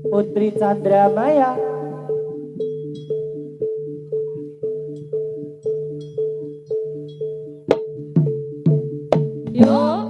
Putri Chandramaya. Yuk.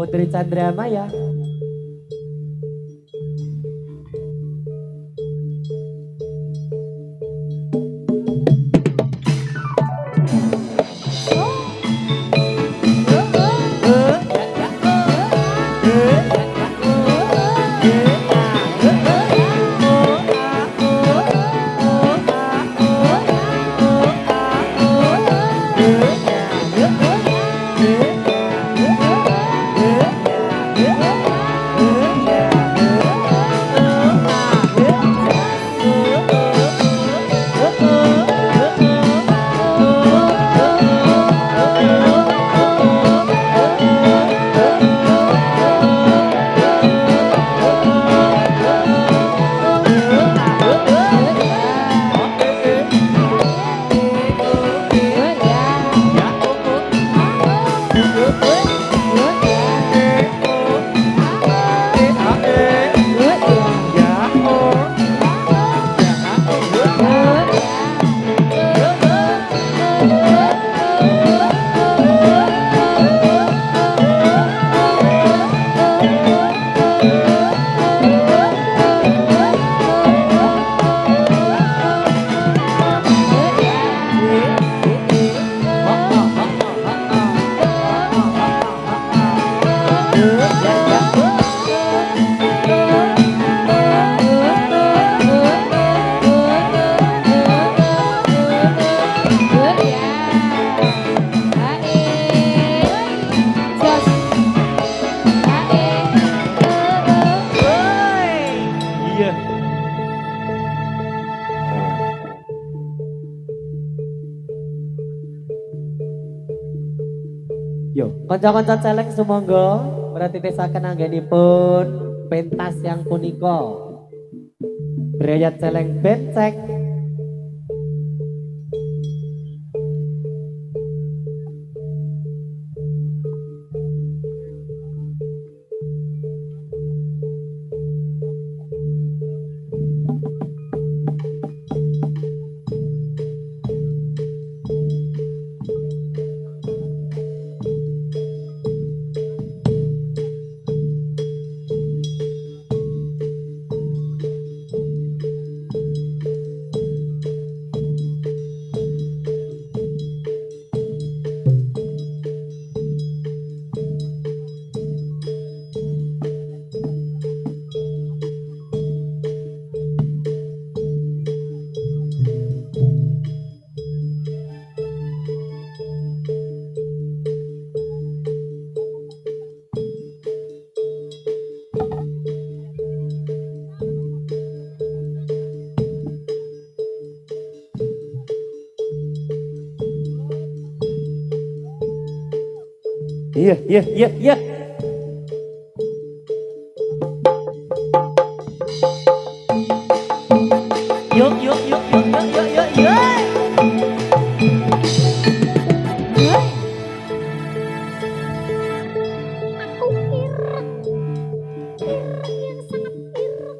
Putri Chandra Maya. Yeah. iya. Yo, kanca-kanca celeng sumangga berarti tesaken anggenipun pentas yang punika. Brayat celeng benceng. Iya, iya, iya, iya. Yuk, yuk, yuk, yuk, yuk, yuk, yuk, yuk. Aku ireng, ireng yang sangat ireng.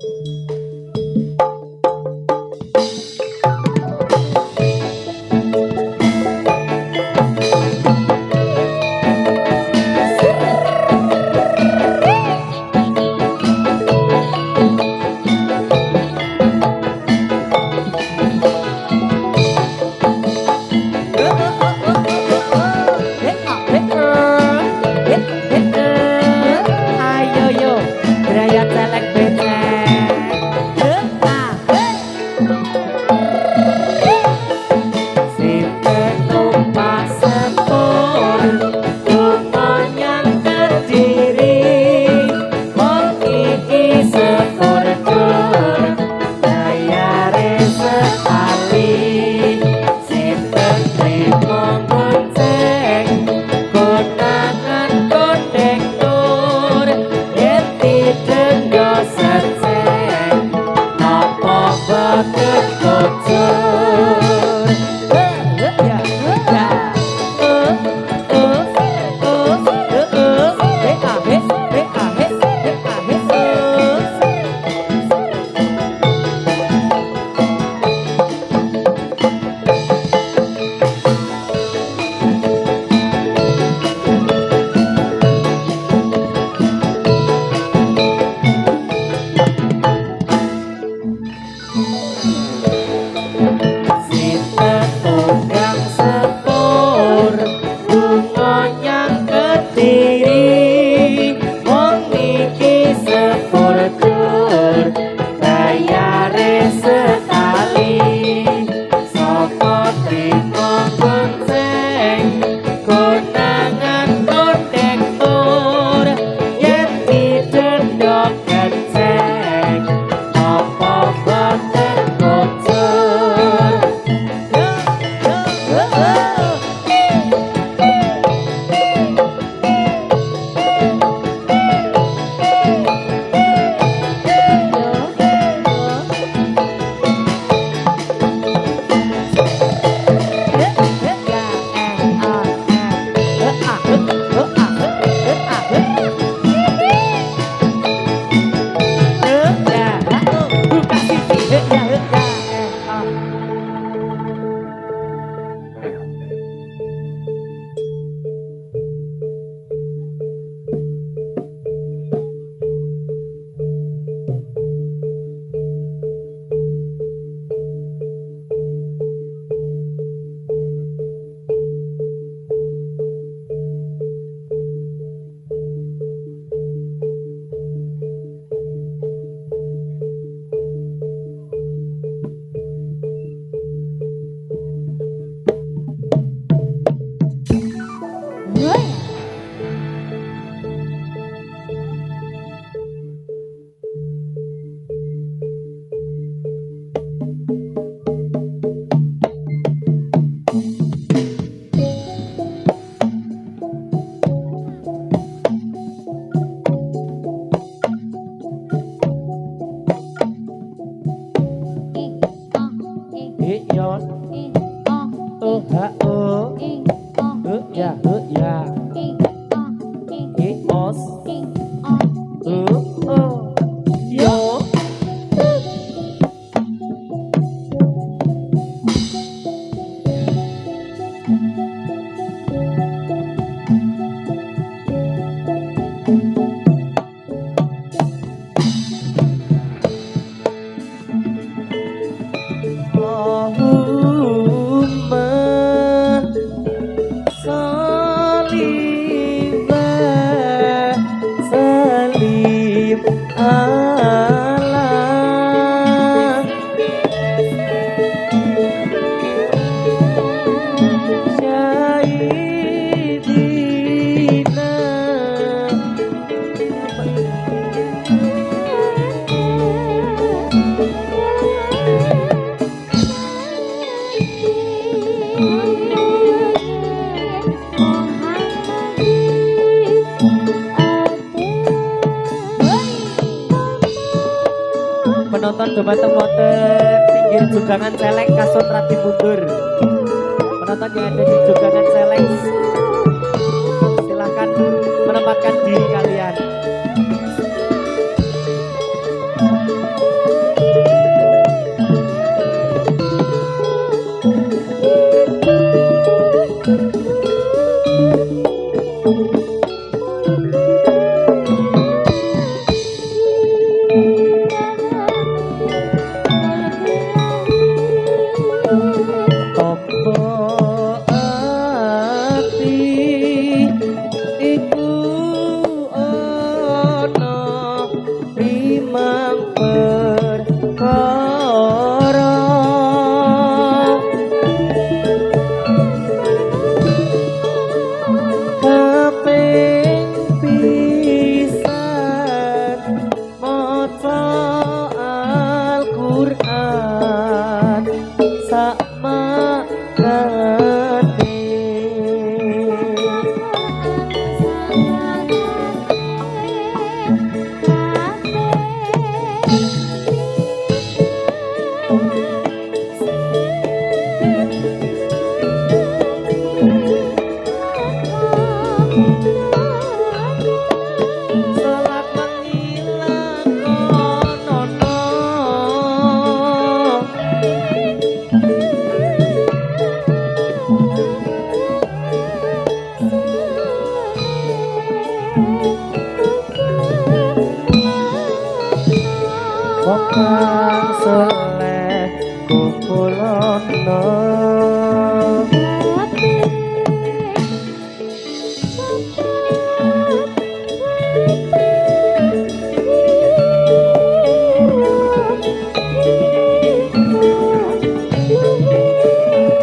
yos i o ha o i o ya i o i os i o o yo Allahumma sholli wa sallim ala sayyidina penonton dumateng wonten pinggir jugangan celeng kasut radi mundur. Penonton yang ada di jugangan celeng silahkan menempatkan diri kalian. Opo ati iku ana limang perkara kaping pisan maca Al-Qur'an sama gede salat mengilang kono Bokang soleh kumpulono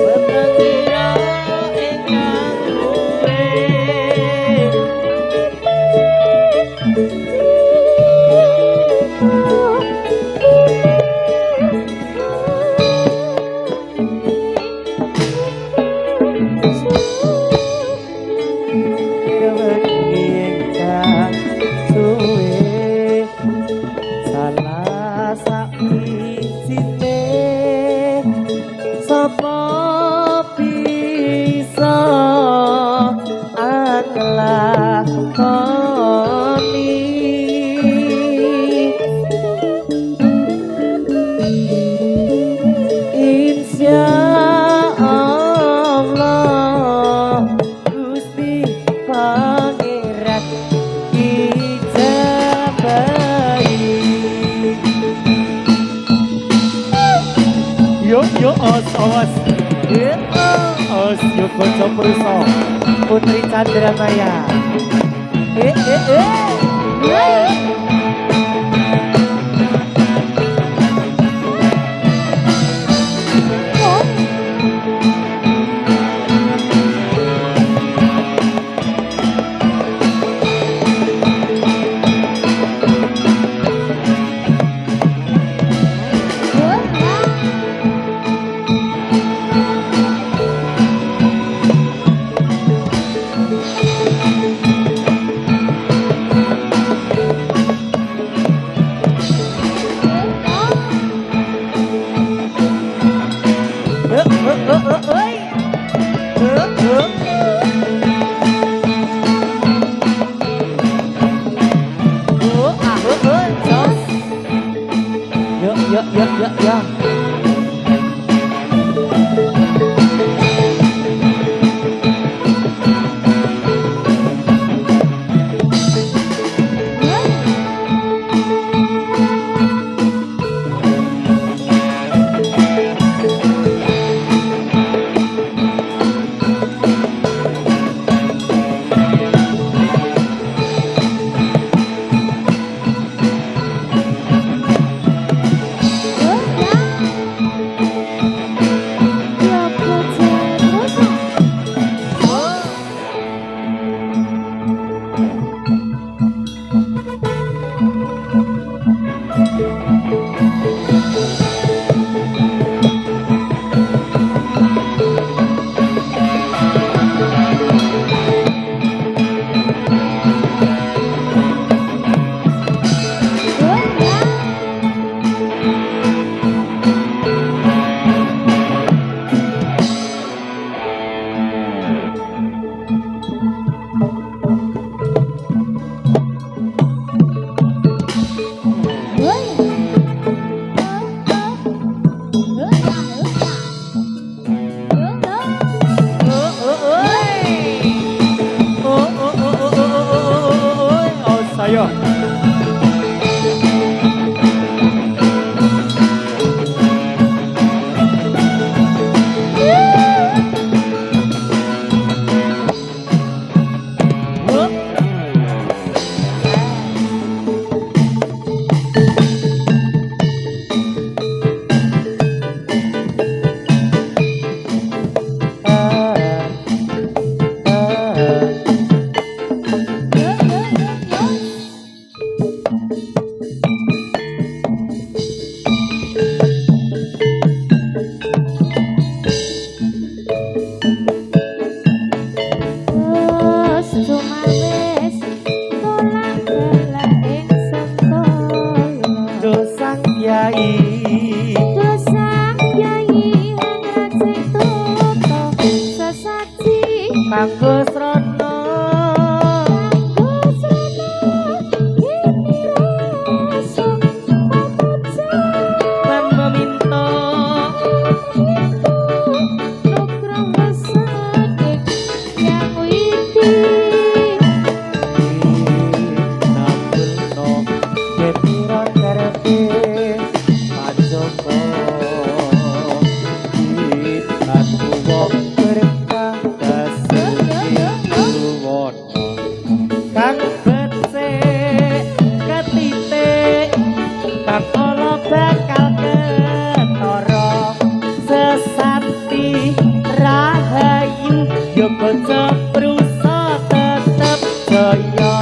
Betangira ingkang luwe ingkang suwe salah sawijine sapa bisa nglakoni insya Allah Gusti Pangeran ijabahi. Yo os os yo kanca prusa Putri Chandramaya. ya. Saya. Kanggo srana lan meminta Nugroho saking Yang Widi nambulno ketira karepe pajoko lan kuwo berkah kang becik ketitik kang ora bakal ketara sesati rahayu yo bocah prusa tetep jaya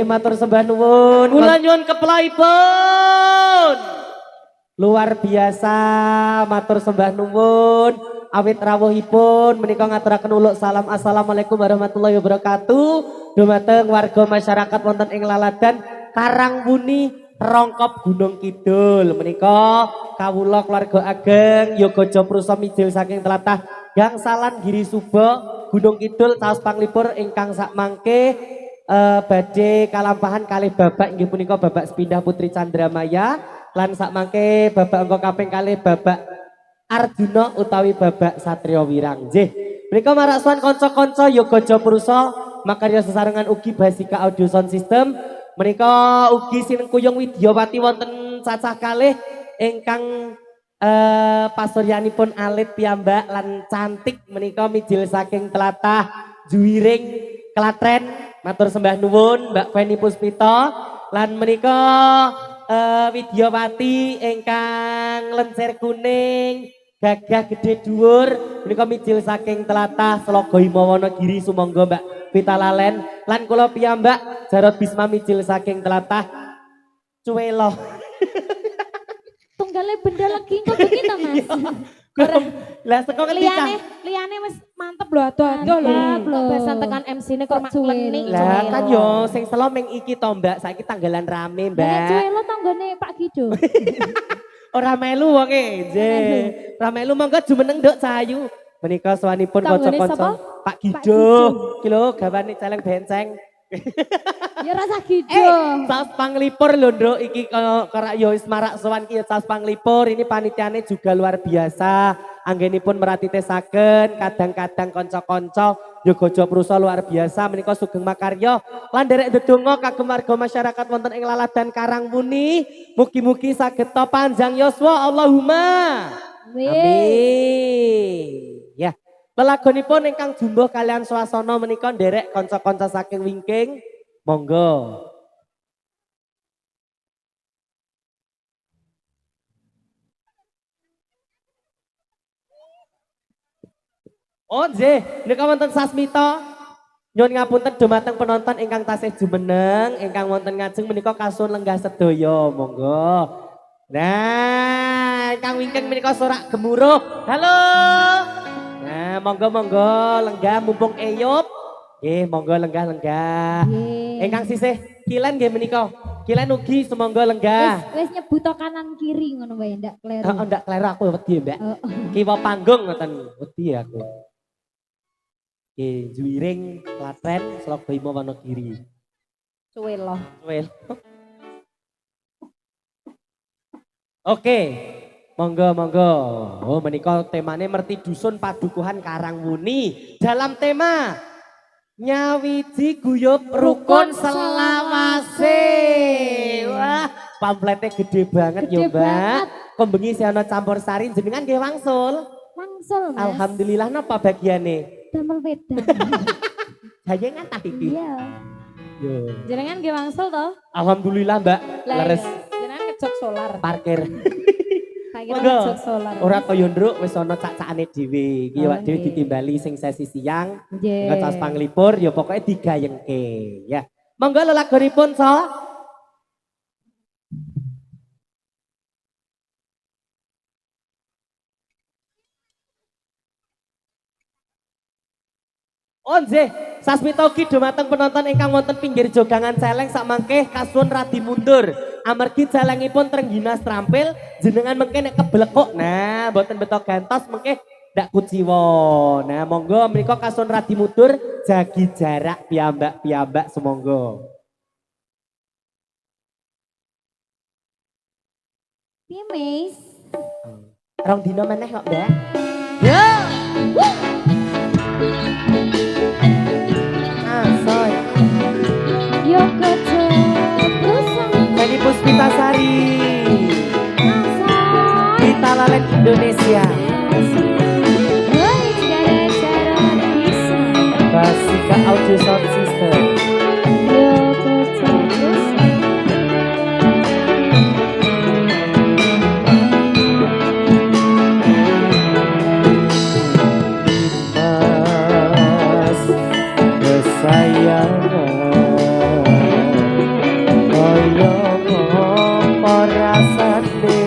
Matur sembah nuwun. Kula nyuwun keplaipun. Luar biasa, matur sembah nuwun. Awit rawuhipun menika ngaturaken uluk salam assalamualaikum warahmatullahi wabarakatuh. Dumateng warga masyarakat wonten ing Laladan Karangbuni Rongkop Gunung Kidul. Menika kawula keluarga ageng Yoga Joprusa mijil saking tlatah Gangsalan Giri Suba Gunung Kidul taos panglipur ingkang sakmangke badhe kalampahan kalih babak inggih punika babak sepindah Putri Chandramaya lan sakmangke babak angka kaping kalih babak Arjuna utawi babak Satrio Wirang. Nggih. Menika marasuan kanca-kanca Yoga Joprusa makarya sesarengan ugi Basika Audio Sound System. Menika ugi sinengkuyung Widyawati wonten cacah kalih ingkang pasuryanipun alit piyambak lan cantik menika mijil saking tlatah Juwiring Klaten. Matur sembah nuwun Mbak Feni Puspita lan menika Widyawati ingkang lencer kuning gagah gede dhuwur menika mijil saking tlatah Slogo Wonogiri sumangga Mbak Pitalalen lan kula piyambak Jarod Bisma mijil saking tlatah Cuwelo. Tunggale benda lagi kok begitu Mas. Lah seko ketika Liane wis mantep lho adoh lho. Kok besan tekan MC-ne kok mak klenik. lah kan yo sing selo ming iki to Mbak, saiki tanggalan rame Mbak. Cuwelo tanggane Pak Gido. Ora melu wonge, nggih. Ora melu monggo jumeneng Nduk Cahayu. Menika sawanipun kanca-kanca Pak Gido. Ki lho gawane celeng benceng. Ya rasa Gido. Saus panglipur lho Nduk iki kaya yo wis marak sowan ki saus panglipur ini panitiane juga luar biasa. Anggenipun meratitesaken kadang-kadang kanca-kanca Yoga Joprusa luar biasa menika sugeng makarya lan derek ndedonga kagem warga masyarakat wonten ing Laladan Karangbuni mugi-mugi saged panjang yuswa Allahumma amin. Ya, lelagonipun ingkang jumbuh kalian swasana menika nderek kanca-kanca saking wingking monggo. Oh nggih, nika wonten Sasmita. Nyuwun ngapunten dumateng penonton ingkang tasih jumeneng, ingkang wonten ngajeng menika kasun lenggah sedaya, monggo. Nah, ingkang wingking menika sorak gemuruh. Halo. Nah, monggo lenggah mumpung eyup. Nggih, monggo lenggah. Ingkang sisih kilen nggih menika. Kilen ugi semonggo lenggah. Wis nyebut kanan kiri ngono wae ndak kleru. Heeh, ndak kleru aku wedi, Mbak. Kiwa panggung ngoten wedi aku. Juwiring Klaten Slogo Wonogiri. Cuwelo. Oke, monggo. Oh menika temane merti dusun padukuhan Karangbuni. Dalam tema nyawiji guyub rukun selawase. Wah, pamflete gede banget ya, Mbak. Kok bengi ana campur sari jenengan nggih wangsul? Wangsul, Mas. Alhamdulillah napa bagiane? Damel wedang. Jayengan tah iki. Iya. Yo. Jenengan nggih wangsul to? Alhamdulillah, Mbak. Leres Jenengan ngejok solar. parkir. Kira ngejok solar. Ora kaya ndruk wis ana cak-cakane dhewe. Iki awak dhewe Nggih. ditimbali sing sesi siang. Nggih. Ngecas panglipur ya pokoknya digayengke ya. Monggo lelagonipun so. Oh nggih, Sasmita ugi dumateng penonton ingkang wonten pinggir jogangan celeng sakmangke kasuwun radi mundur. Amargi celengipun trengginas trampil jenengan mengke nek keblekuk. Nah, mboten beto gantos mengke ndak kuciwa. Nah, monggo menika kasuwun radi mundur jagi jarak piyambak semonggo. Piye, Mas? Rong dino meneh kok, Mbak. Yo. Asoy. Yoga Joprusa. Feni Puspitasari. Asoy. Pitalalen Indonesia. Woi, segala cara bisa. Basika Audio Sound System. Yoga Joprusa. Mas kesayangan kaya apa rasane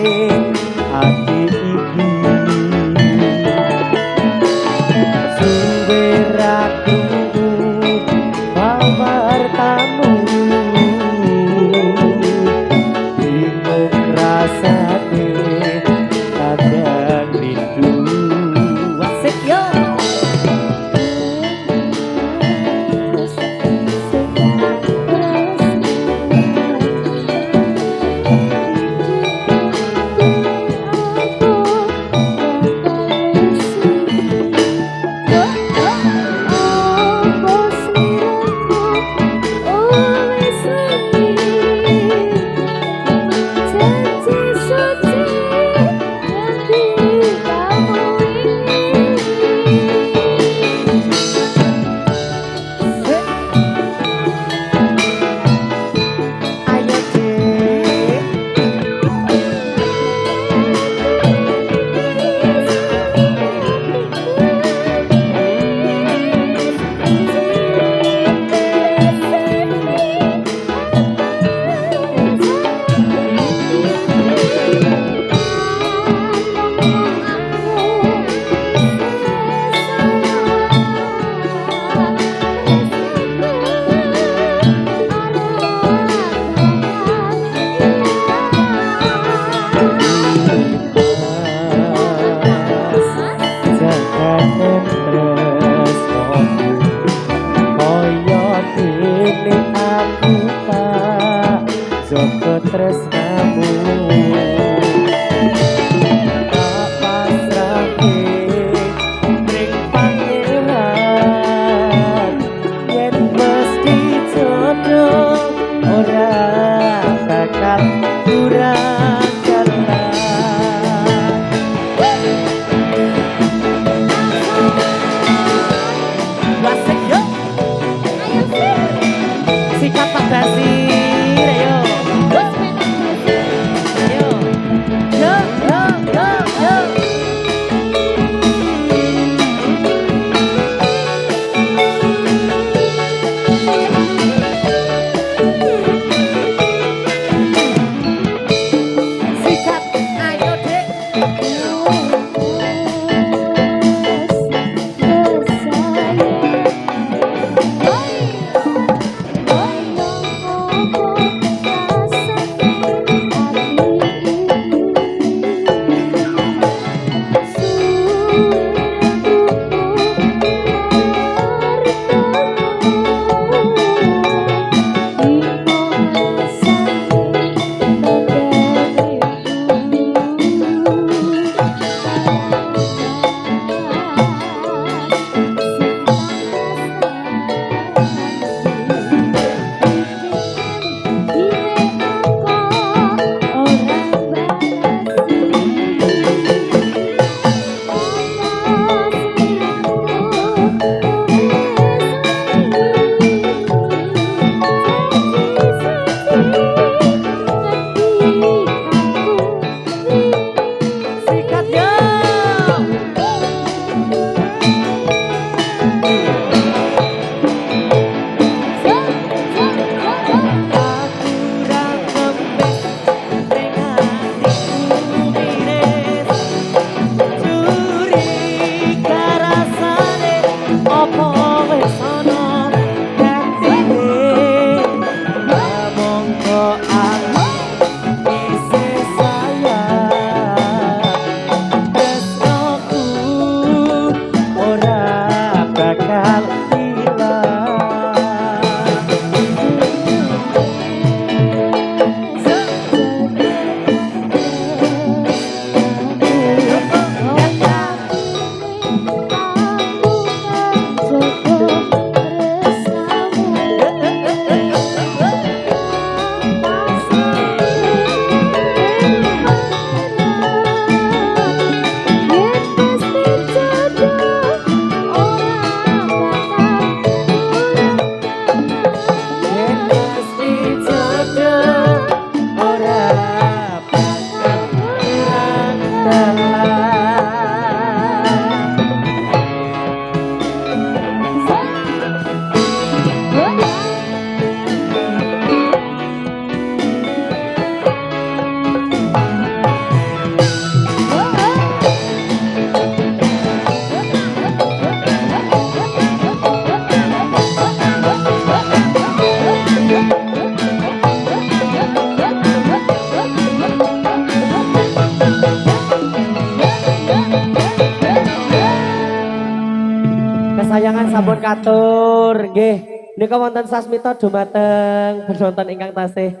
kesayangan sampun katur nggih. Menika wonten sasmita dumateng penonton ingkang tasih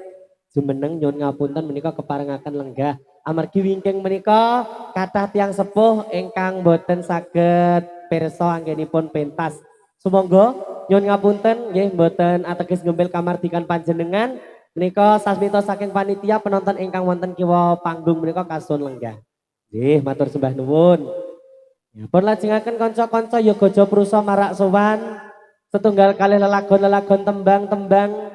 jumeneng nyuwun ngapunten menika keparengaken lenggah amargi wingking menika kathah tiyang sepuh ingkang boten saged pirsa anggenipun pentas. Sumangga nyuwun ngapunten nggih boten ateges ngempil kamardikan panjenengan menika sasmita saking panitia penonton ingkang wonten kiwa panggung menika kasun lenggah. Nggih matur sembah nuwun. Ya pun lajengaken kanca-kanca ya gaja prusa marak sowan setunggal kalih lelagon-lelagon tembang-tembang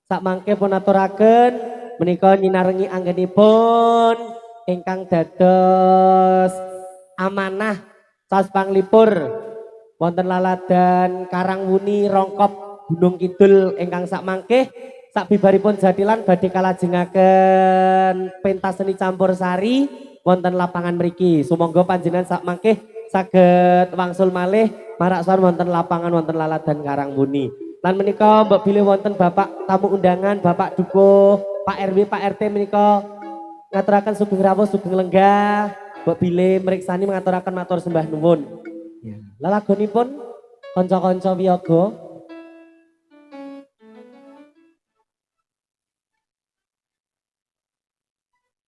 sak mangke pun aturaken menika nyinarengi anggenipun ingkang dados amanah saos panglipur wonten laladan Karangwuni Rongkop Gunung Kidul ingkang sak mangke sak bibaripun jadilan badhe kalajengaken pentas seni campursari wonten lapangan mriki. Sumangga panjenengan sak mangke saged wangsul malih marak sowan wonten lapangan wonten laladan Karangwuni. Lan menika mbok bilih wonten Bapak tamu undangan, Bapak Dukuh, Pak RW, Pak RT menika ngaturaken sugeng rawuh, sugeng lenggah. Mbok bilih mriksani ngaturaken matur sembah nuwun. Ya, lelagonipun kanca-kanca wiyaga.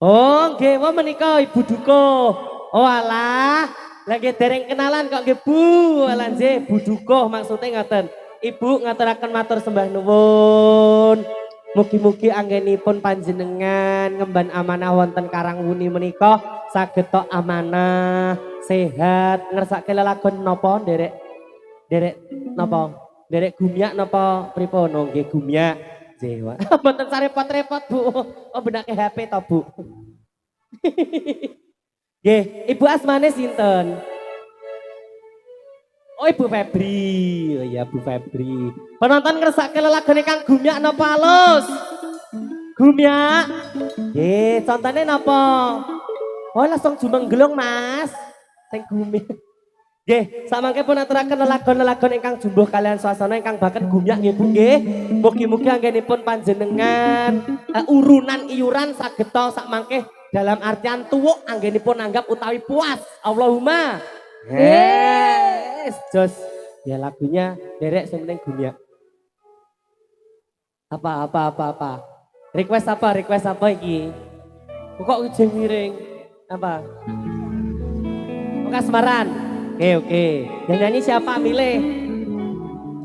Oh, nggih, wah menika Ibu Dukuh. Oh alah, lagi dereng kenalan kok nggih Bu. Alah nggih, Bu Dukuh maksudnya ngaten. Ibu ngaturaken matur sembah nuwun. Mugi-mugi anggenipun panjenengan ngemban amanah wonten Karangwuni menika saged tok amanah, sehat, ngersake lelagon napa nderek? Nderek napa? Nderek gumyak napa pripun? Oh nggih gumyak. Nggih, mboten sarepot-repot Bu. Oh benake HP to Bu. Nggih, Ibu asmane sinten? Oh Ibu Febri, oh iya Bu Febri. Penonton ngersake lelagon kang gumyak napa halus? Gumyak. Nggih, contone napa? Oh langsung jumenggelung Mas. Sing gumyak. Nggih, samangke pun aturaken lelagon-lelagon ingkang jumbuh kalian suasana ingkang baket gumyak nggih Bu nggih. Mugi-mugi anggenipun panjenengan urunan iuran saged to sakmangke dalam artian tuwuk anggenipun anggap utawi puas. Allahumma. Yes, jos. Ya lagunya derek sing penting gumyak. Apa. Request apa iki? Kok ujung miring? Apa? Kasmaran. Oke. Yang nyanyi siapa milih?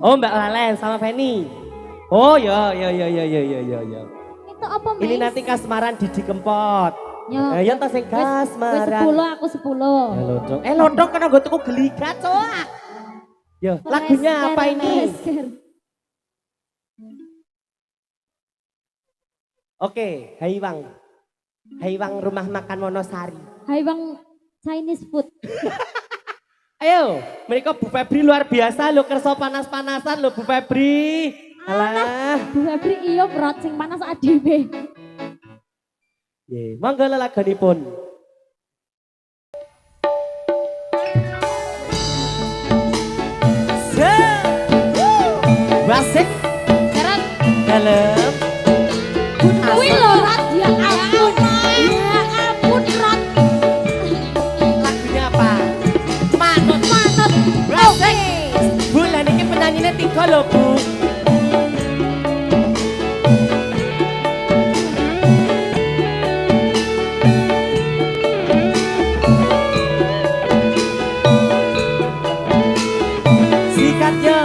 Oh Mbak Lalen sama Feni. Oh ya. Itu apa Mas? Ini nanti kasmaran Didi Kempot. Ya tas sing kasmaran. 10 aku 10. Lodong kena gue tuku geligat coa. Yo, lagunya apa ini? Oke, Haiwang Rumah Makan Wonosari. Haiwang Chinese food. Ayo, mereka Bu Febri luar biasa lo kerso panas-panasan lo Bu Febri. Alah, Bu Febri iya berat sing panas adewe. Ye, monggo lelagonipun. Wasik Keren. dalam Kuwi lho Rat ya ampun. Ya ampun Rat. lagunya apa? Manut. Wasik. Bulan ini penyanyinya 3 loh Bu. Sikat yo.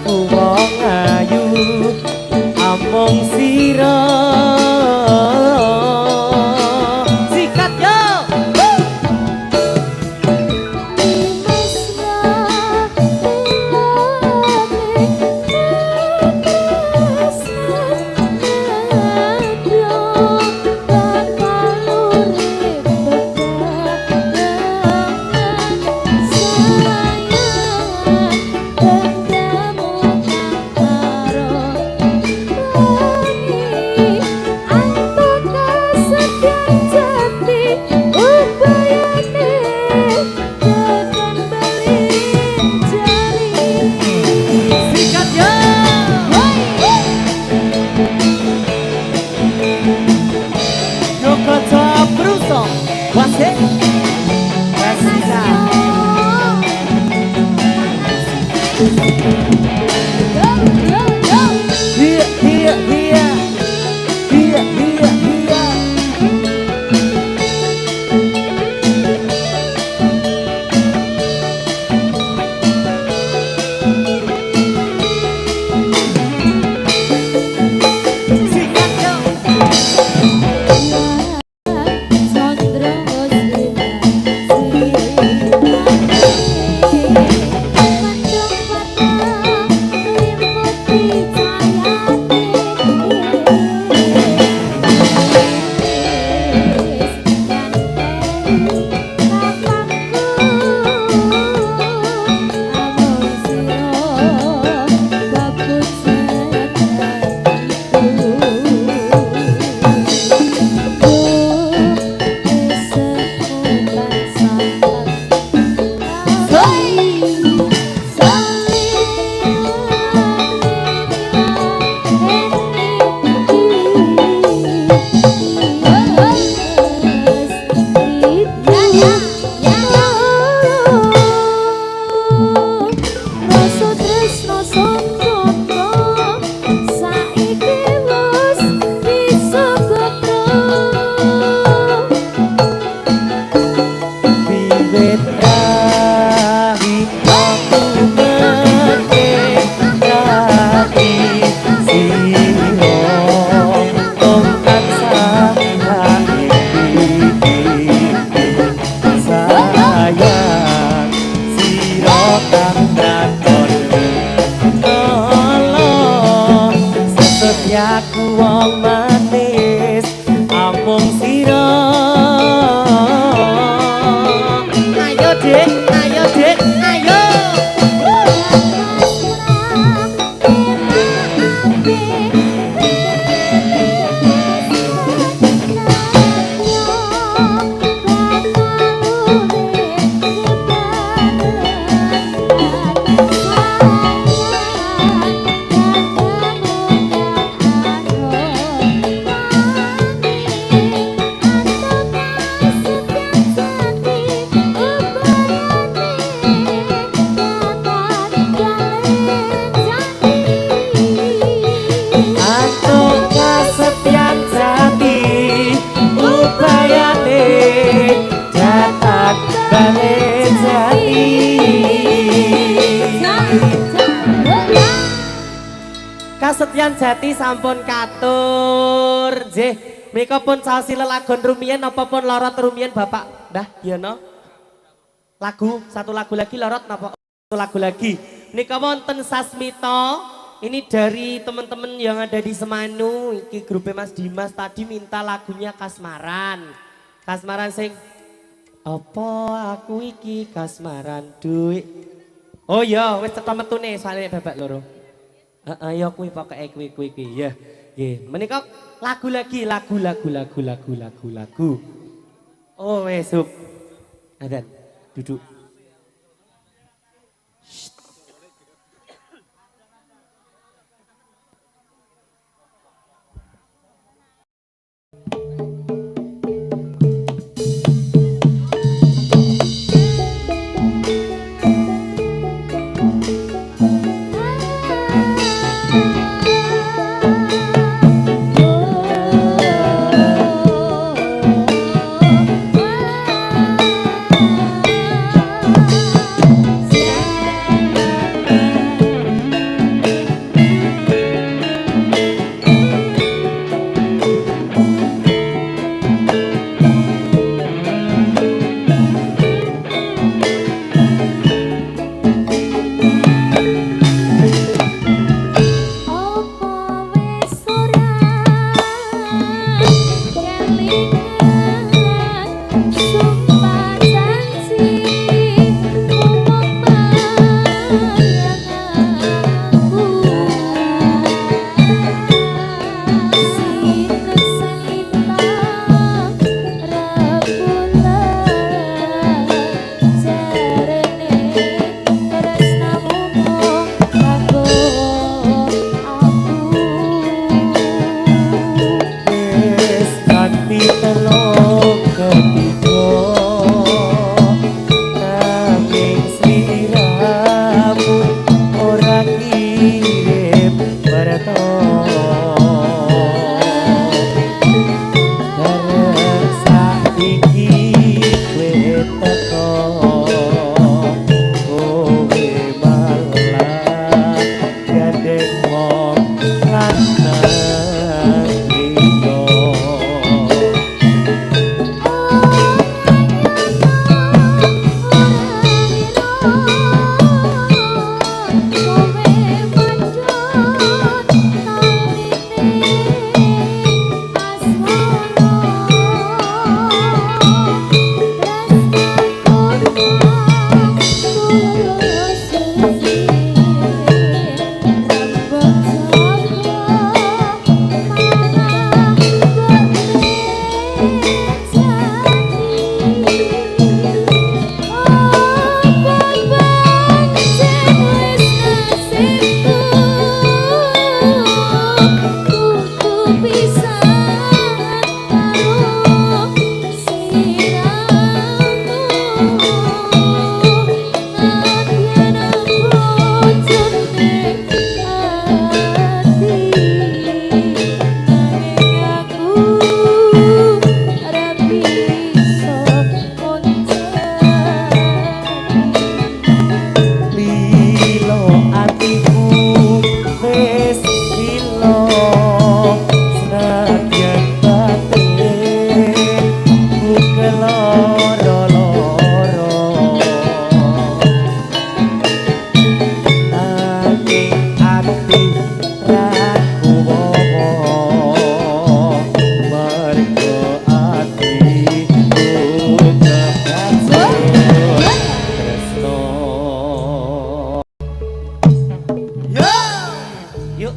aku wong ayu amung sira sikat yo aku wong manis amung sira ayo dik ayo dik ayo Kasetyan Jati sampun katur nggih menika pun sasi lelagon rumiyin napa pun lorot rumiyin Bapak Mbah Yono lagu satu lagu lagi lorot napa satu lagu lagi menika wonten Sasmita ini dari teman-teman yang ada di Semanu iki grupnya Mas Dimas tadi minta lagunya Kasmaran sing apa aku iki kasmaran duit oh ya wis cetha metune soalnya babak loro ya kuwi pokoke kuwi ya nggih menika lagu lagi lagu oh wis sup adan duduk mirip bareng saiki kowe teko kowe malah gandeng wong lanang liya.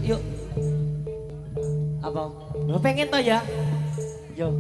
Yuk. Apa? Lo pengen toh ya? Yo.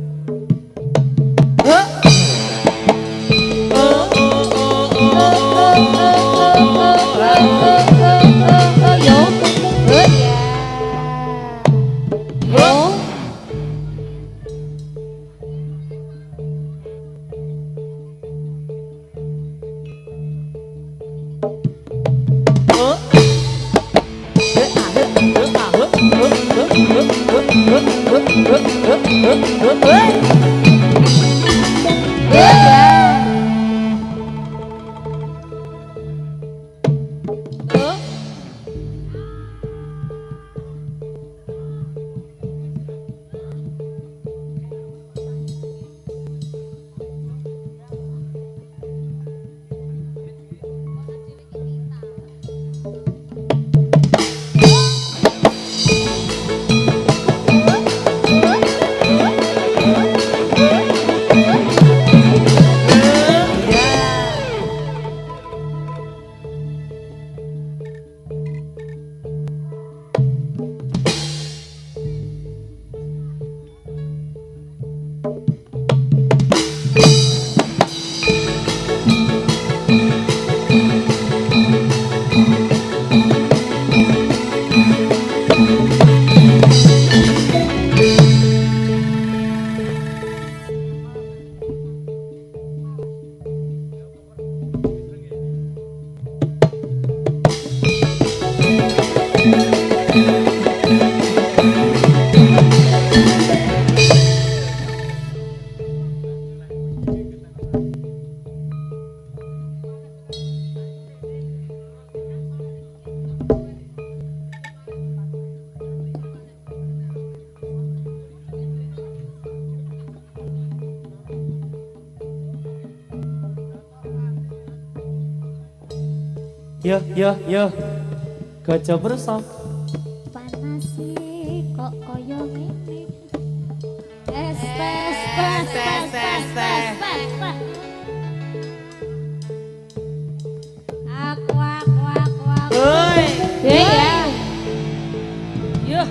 Yo. Gajah bersam. Panas sih kok koyo ngene. Es. Aku. Oi. Ya. Yo.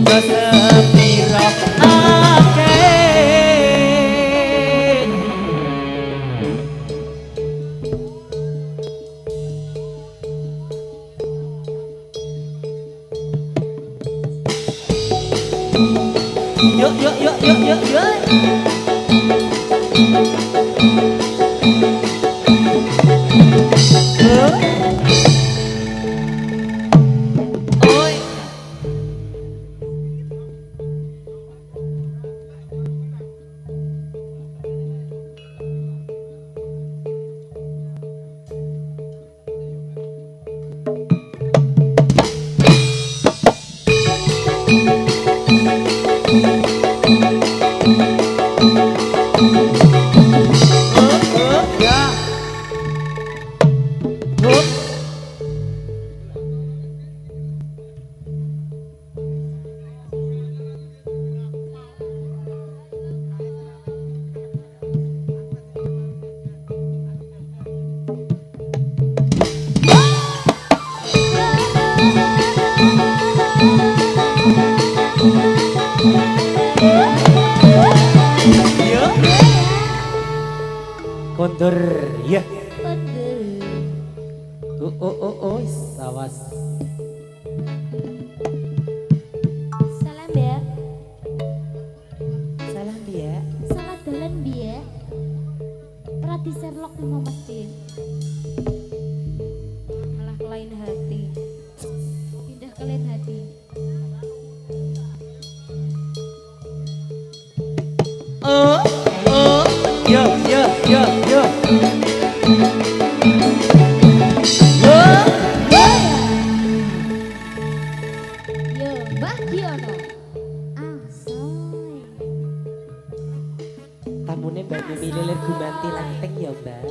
aja sepiro akeh. Yuk yuk yuk yuk yuk yuk. Oi. Ya. Hup. Ya. Kondur ya. Sawas. Salam ya. Salam dia. Salah dalan biye. Perhati Sherlock di masjid. Malah ke lain hati. Pindah ke lain hati. Yo yo yo yo. Yo, Mbah Giono. Soy. Tamune Mbak milih lagu Manti Lanteng ya, Mbak.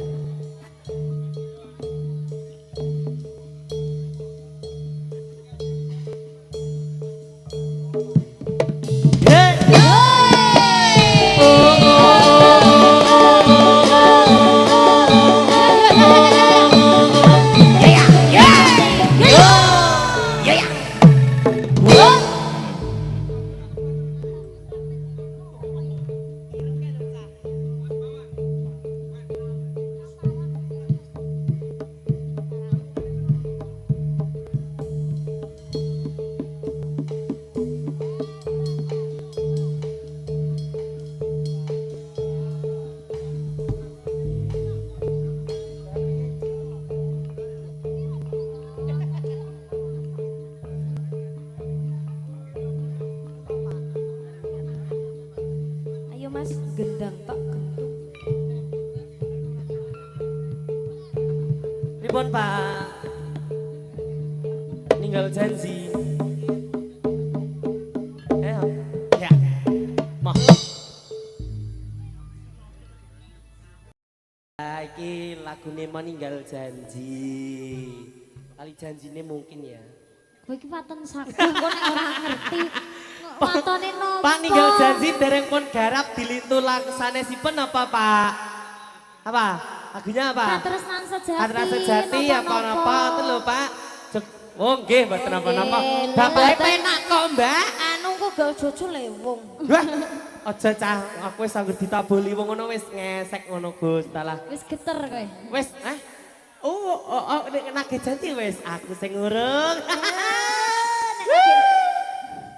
Ayo Mas, gendang tok. Pripun Pak? Ninggal janji. Ya. Mah. Iki lagune meninggal janji. Kali janjine mungkin ya. Kowe iki waton sakti kok nek ora ngerti. Watone nopo? Pak ninggal janji dereng pun garap dilintu sanesipun apa Pak? Apa? Lagunya apa? Katresnan sejati. Katresnan sejati apa-apa itu lho Pak. Oh nggih mboten napa-napa. Nggih, Bapake mboten. penak kok Mbak. Anu kok gak jojo lewung. Wah, aja cah, aku wis anggur ditaboli wong ngono wis ngesek ngono Gus, talah. Wis geter kowe. Wis, nek nagih janji wis aku sing ngurung.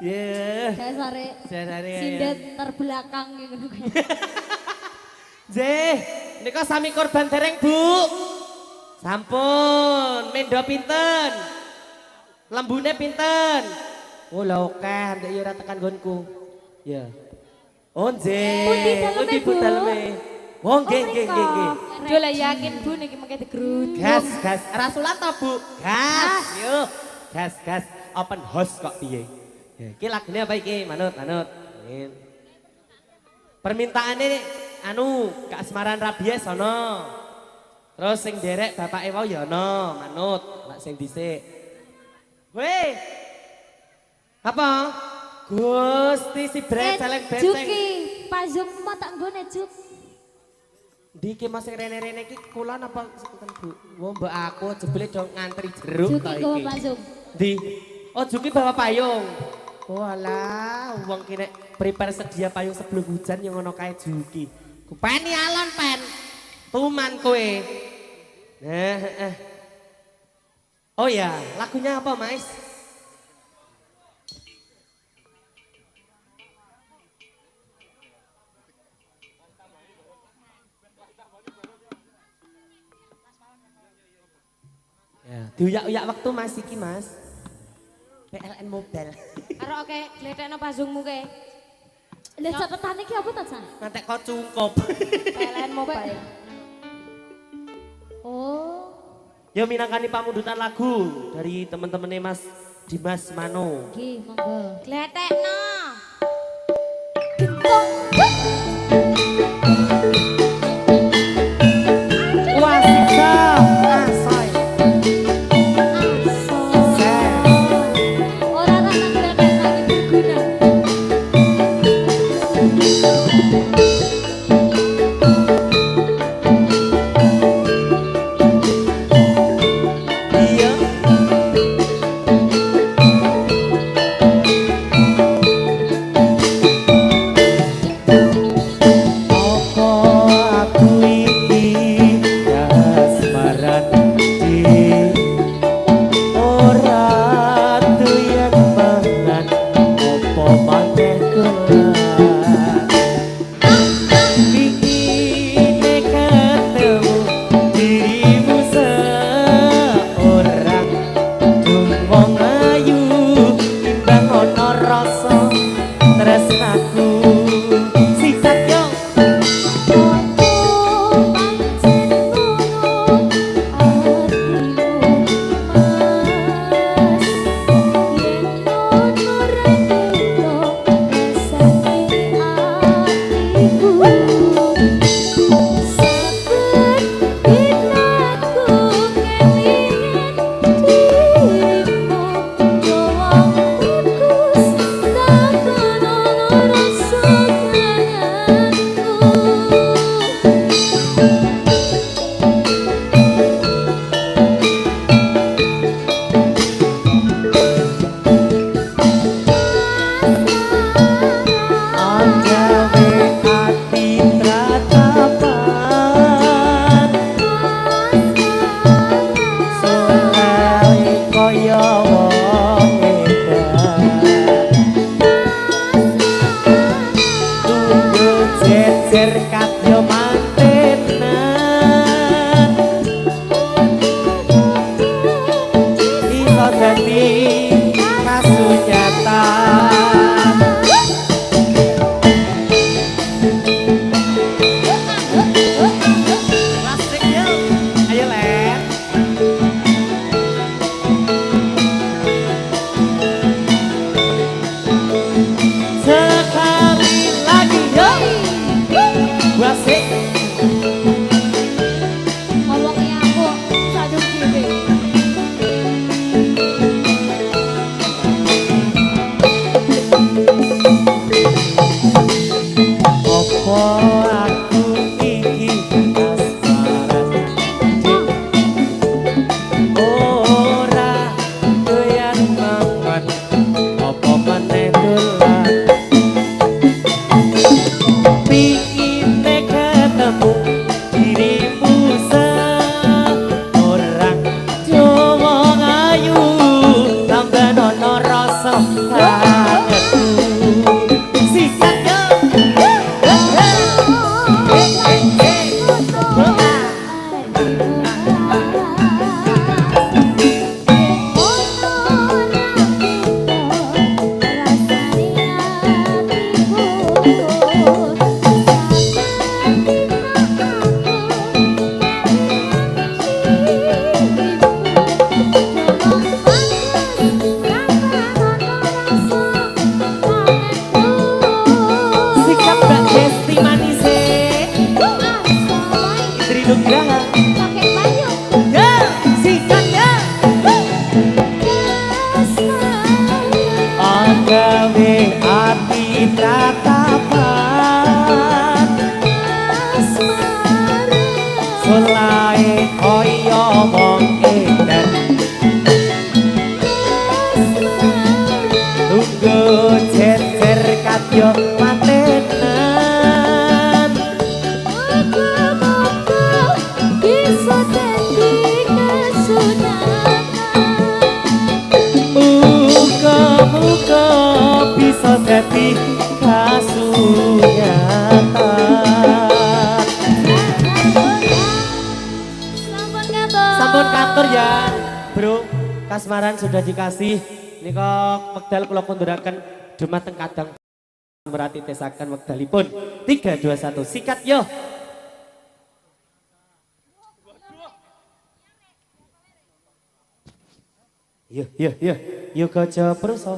Yeah. Dasare Dasare. sindet terbelakang ngono kuwi. Nggih, nika sami korban dereng, Bu. Sampun, mendo pinten? Lembune pinten? Oh, lha akeh, ndek ora tekan nggonku. Ya. Oh, nggih. Pundi daleme, Bu? daleme? Oh, nggih, nggih, nggih, nggih. Duh lah yakin Bu niki mengke digeruduk. Gas, gas. Rasulat ta, Bu? Gas. Yuk. Gas, gas. Open house kok piye? Ya, iki lagune apa iki? Manut, manut. Permintaane anu, keasmaran rabies ana. Terus sing derek bapake wau ya ana, manut. Lak sing dhisik. Weh. Apa? Gusti si celeng beceng. Juki, Pak Zung mau tak nggone Juk. Diki mas sing rene-rene iki kula napa sinten Bu? Wah mbak aku jebule dong ngantri jeruk Juki ta nggawa iki. Pak Zung. Di. Oh Juki bawa payung. Oh alah, wong ki nek prepare sedia payung sebelum hujan yang ngono kae juki. Kupeni alon pen. Tuman kowe. Oh ya, lagunya apa, Mas? Ya, diuyak-uyak waktu Mas iki, Mas. PLN Mobile. Karo oke, gledekno pasungmu ke. Lah catatan iki apa ta, Cah? Ngantek kok cungkup. PLN Mobile. Oh, Yo minangkani pamundutan lagu dari teman-temannya Mas Dimas Mano. nggih, monggo. Gledekno. Wah, siksa, asoy. Ora tak gledek lagi berguna. Iya. Apa aku iki kasmaran di ora doyan mangan apa maneh gelar ingine ketemu dirimu seorang dung wong ayu timbang ana rasa tresnaku sikat yo Tunggu yo patenan. Muga-muga bisa dadi kesunatan. Muga-muga bisa dadi kasunyatan. Sampun kantor ya, bro. Kasmaran sudah dikasih. Nika wekdal kula kunduraken dumateng kadang berarti tesaken wekdalipun. 3 2 1 sikat yo. Yo yo kaca perusa.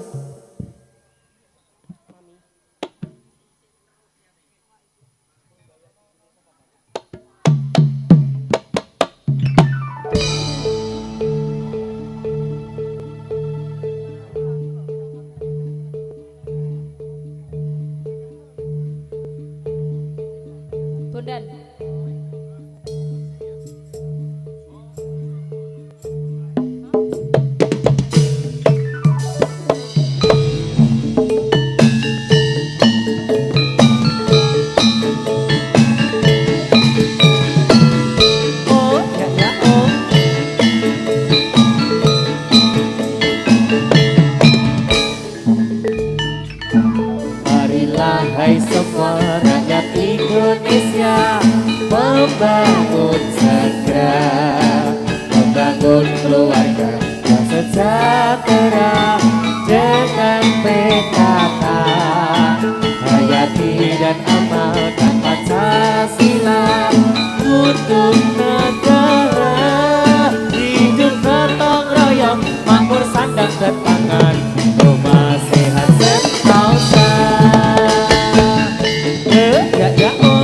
Bondan. Oh ya oh. Marilah hai semua rakyat Indonesia membangun segera, membangun keluarga yang sejahtera dengan PKK, hayati dan amalkan Pancasila untuk negara, hidup gotong royong, makmur sandang dan pangan, rumah sehat sentosa. Ya oh ya oh.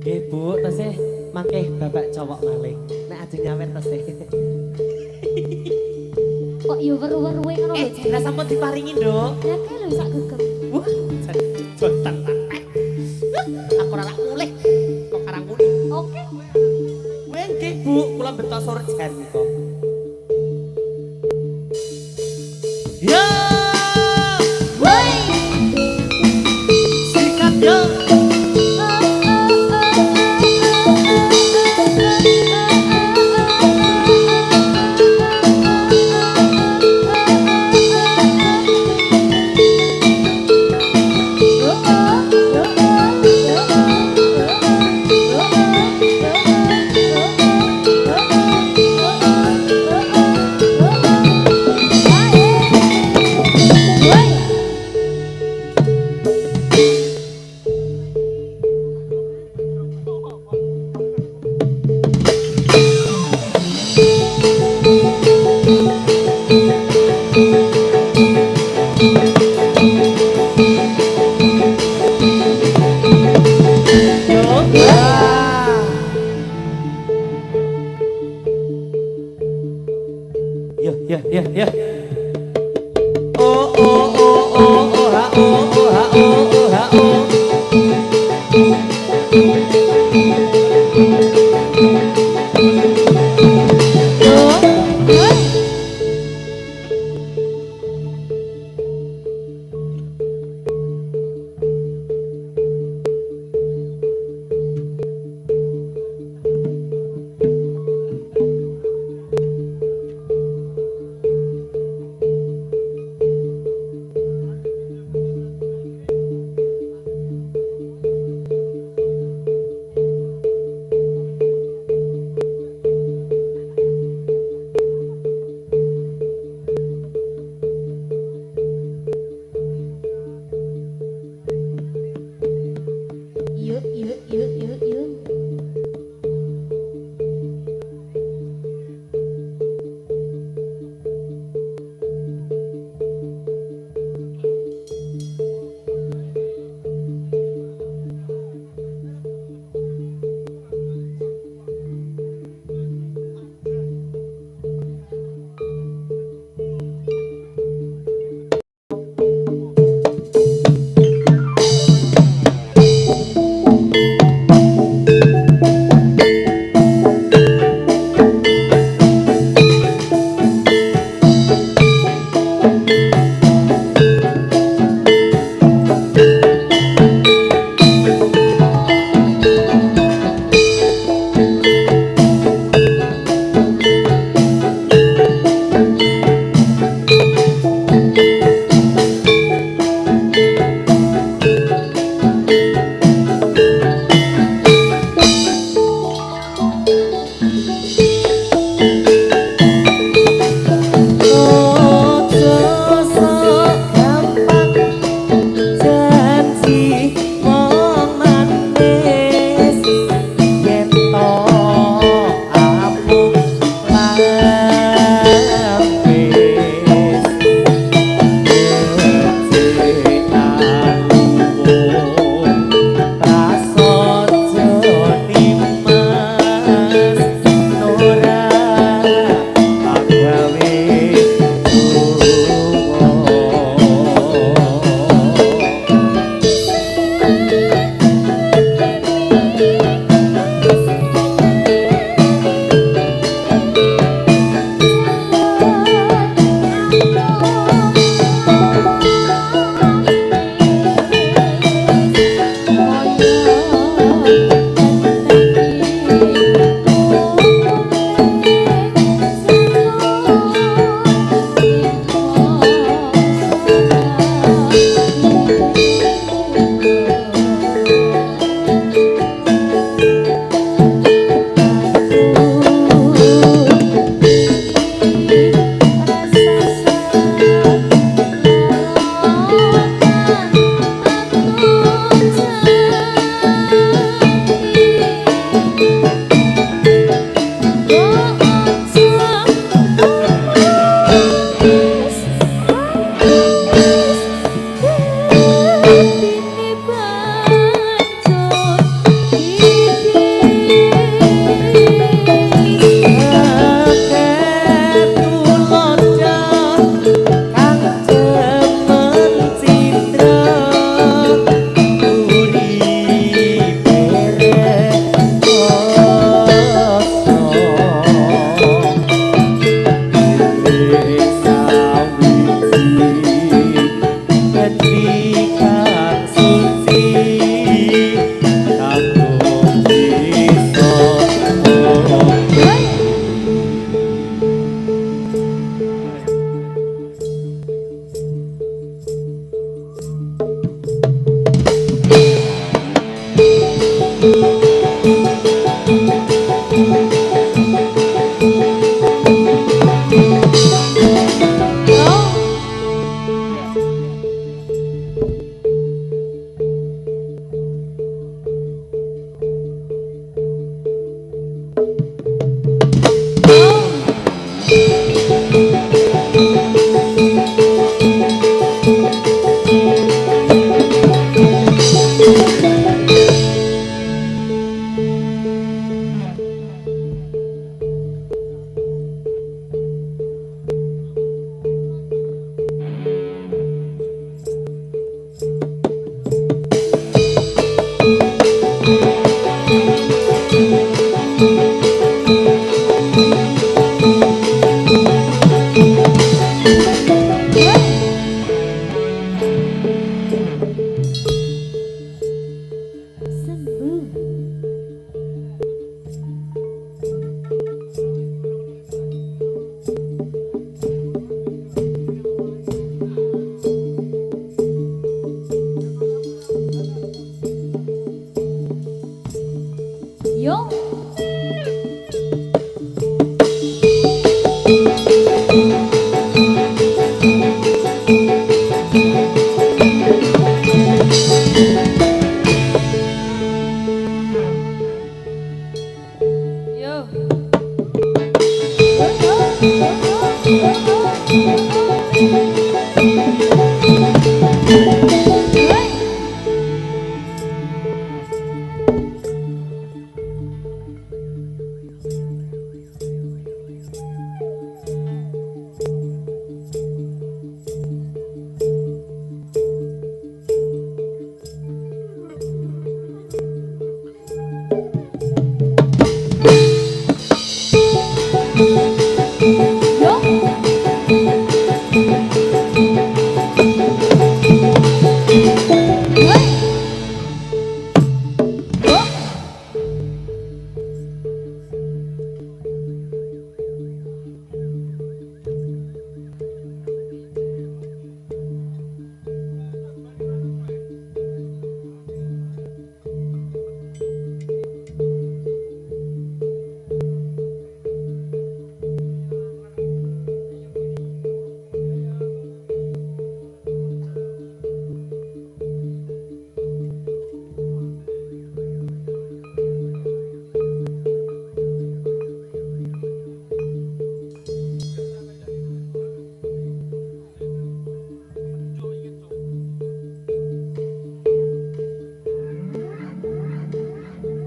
Nggih Bu, tesih mangke babak cowok malih. Nek ajeng nyawer tesih. Kok yo weru-weruwe ngono lho. Lah sampun diparingi, Nduk. Lah kae lho sak gegem. Wah, jontan tantek. Aku ora mulih kok karang kuning. Oke. Kowe nggih Bu, kula bentos surjan kok. Yo! Woi. Sikat yo! yuk.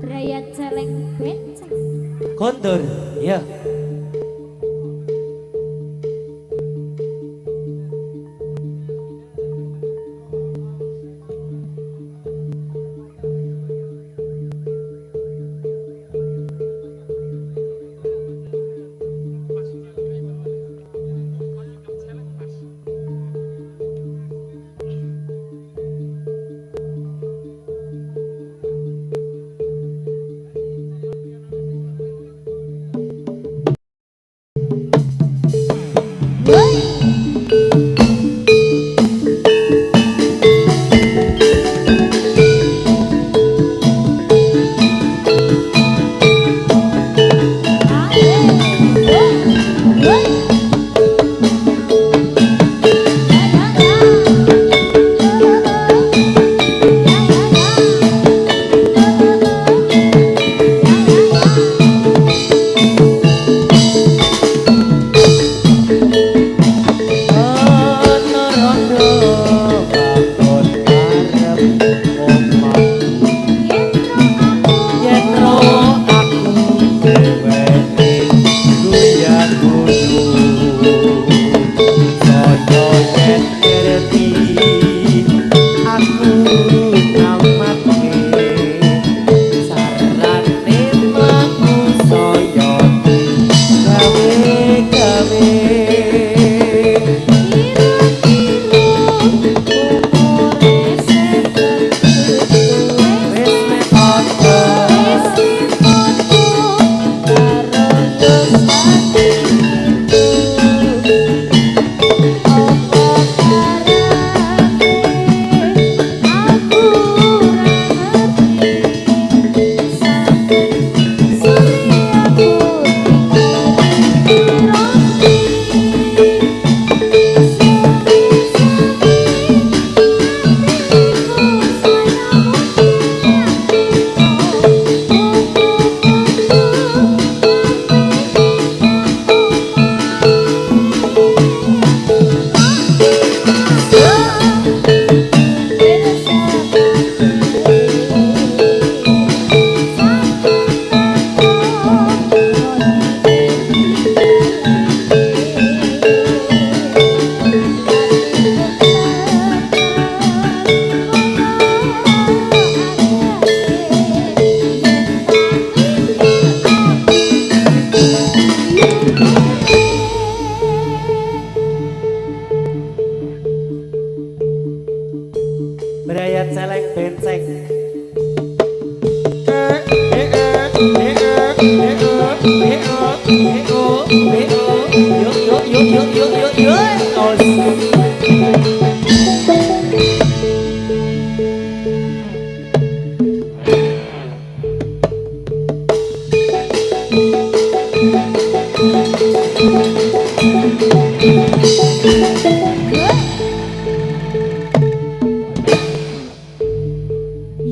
Brayat celeng benceng. Kondur, ya. Brayat celeng benceng.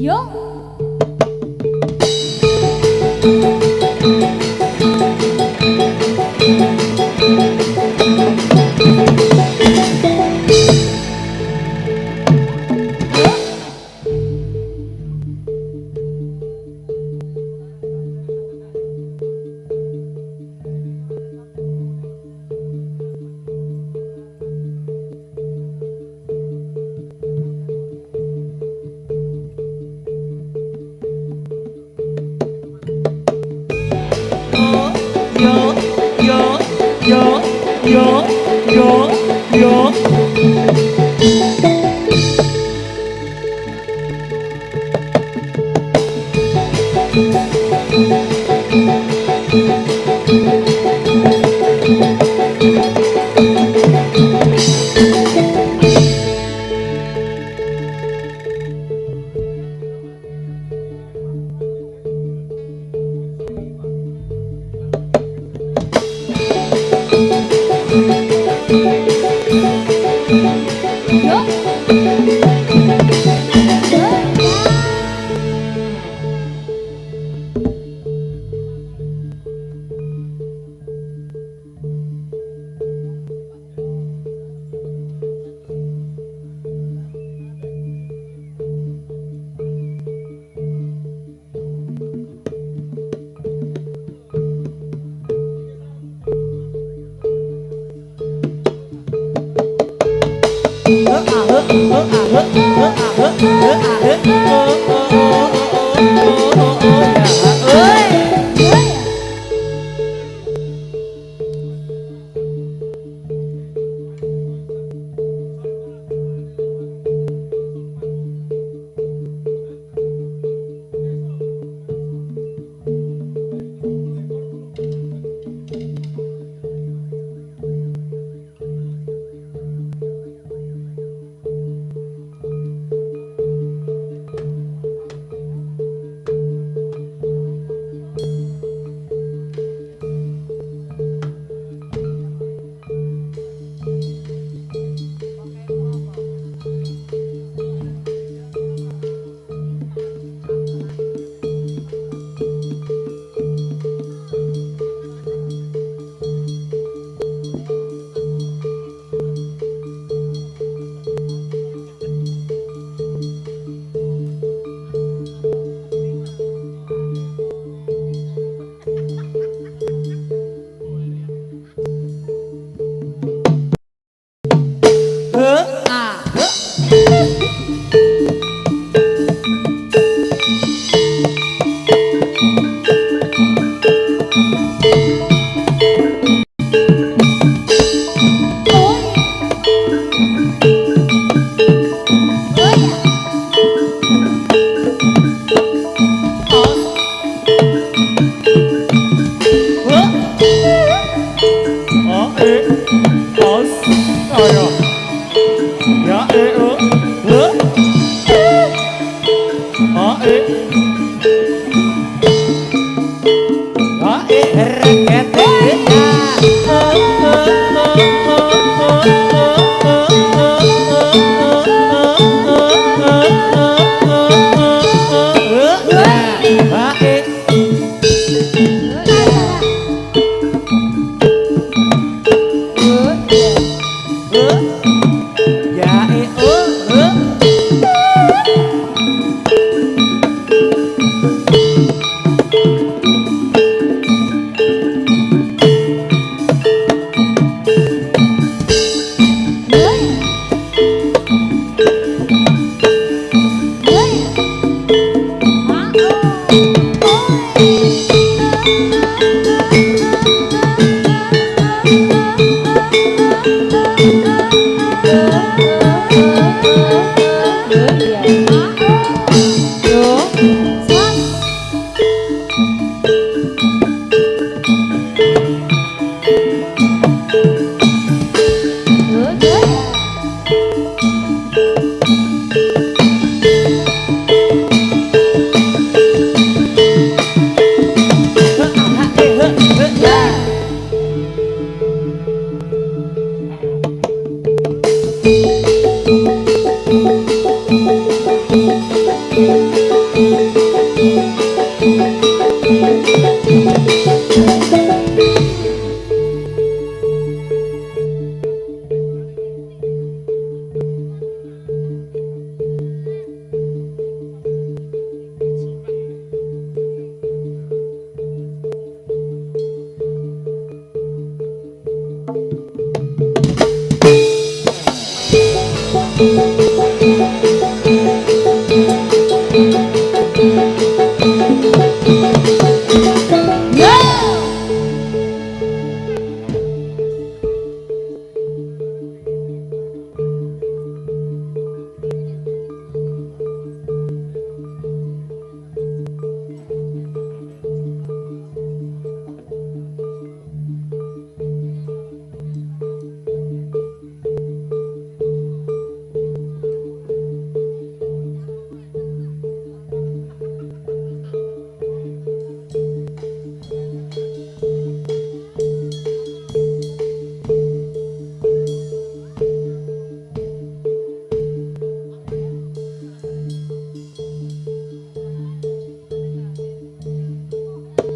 Yo.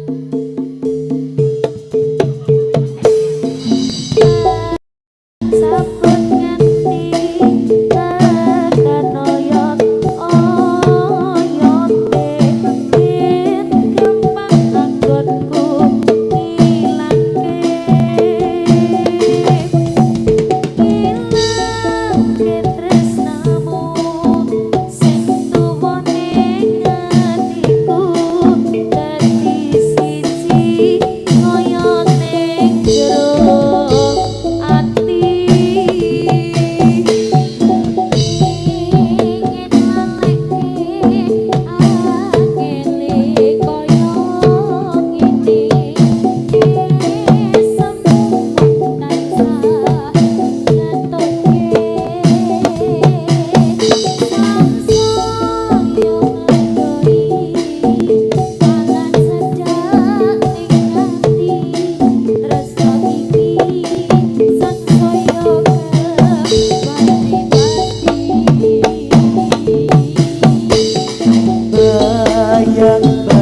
Sabun nganti tekan oyot oyote bin gampang anggonku ngilangke tresnamu sing tuwone ngatiku dadi siji oyot ning jero ati ingin laleke angele koyo ngene semu tansah ngetoke sangsaya ngendoi malan sedak ning ati tresno iki sangsaya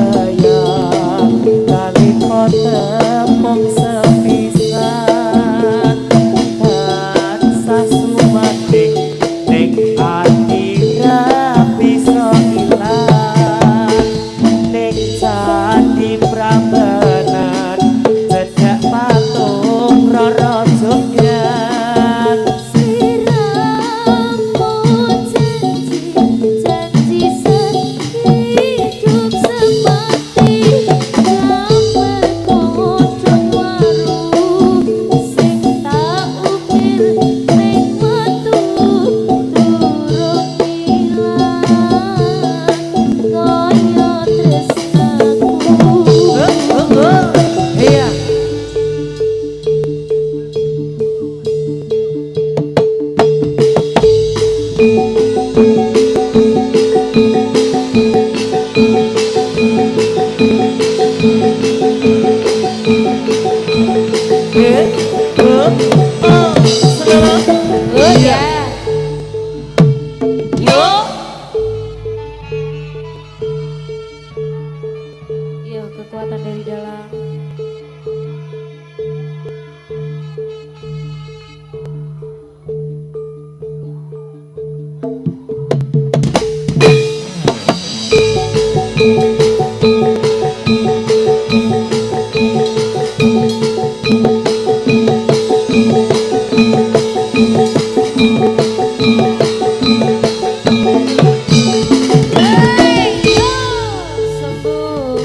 Bayang-bayang kali tepung sepisan tansah sumating ning ati ra bisa ilang ning candi Prambanan cedak patung Rara Jogyan siramu janji sehidup semati gambar kodong waru sing tak ukir ning metu durung ilang kaya tresnaku. iya Yo, kekuatan dari dalam. Sembuh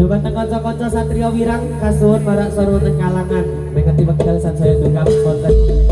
Dumateng kanca-kanca Satrio Wirang kasuwun marak sora wonten kalangan. Mengeti wekdal saya duka wonten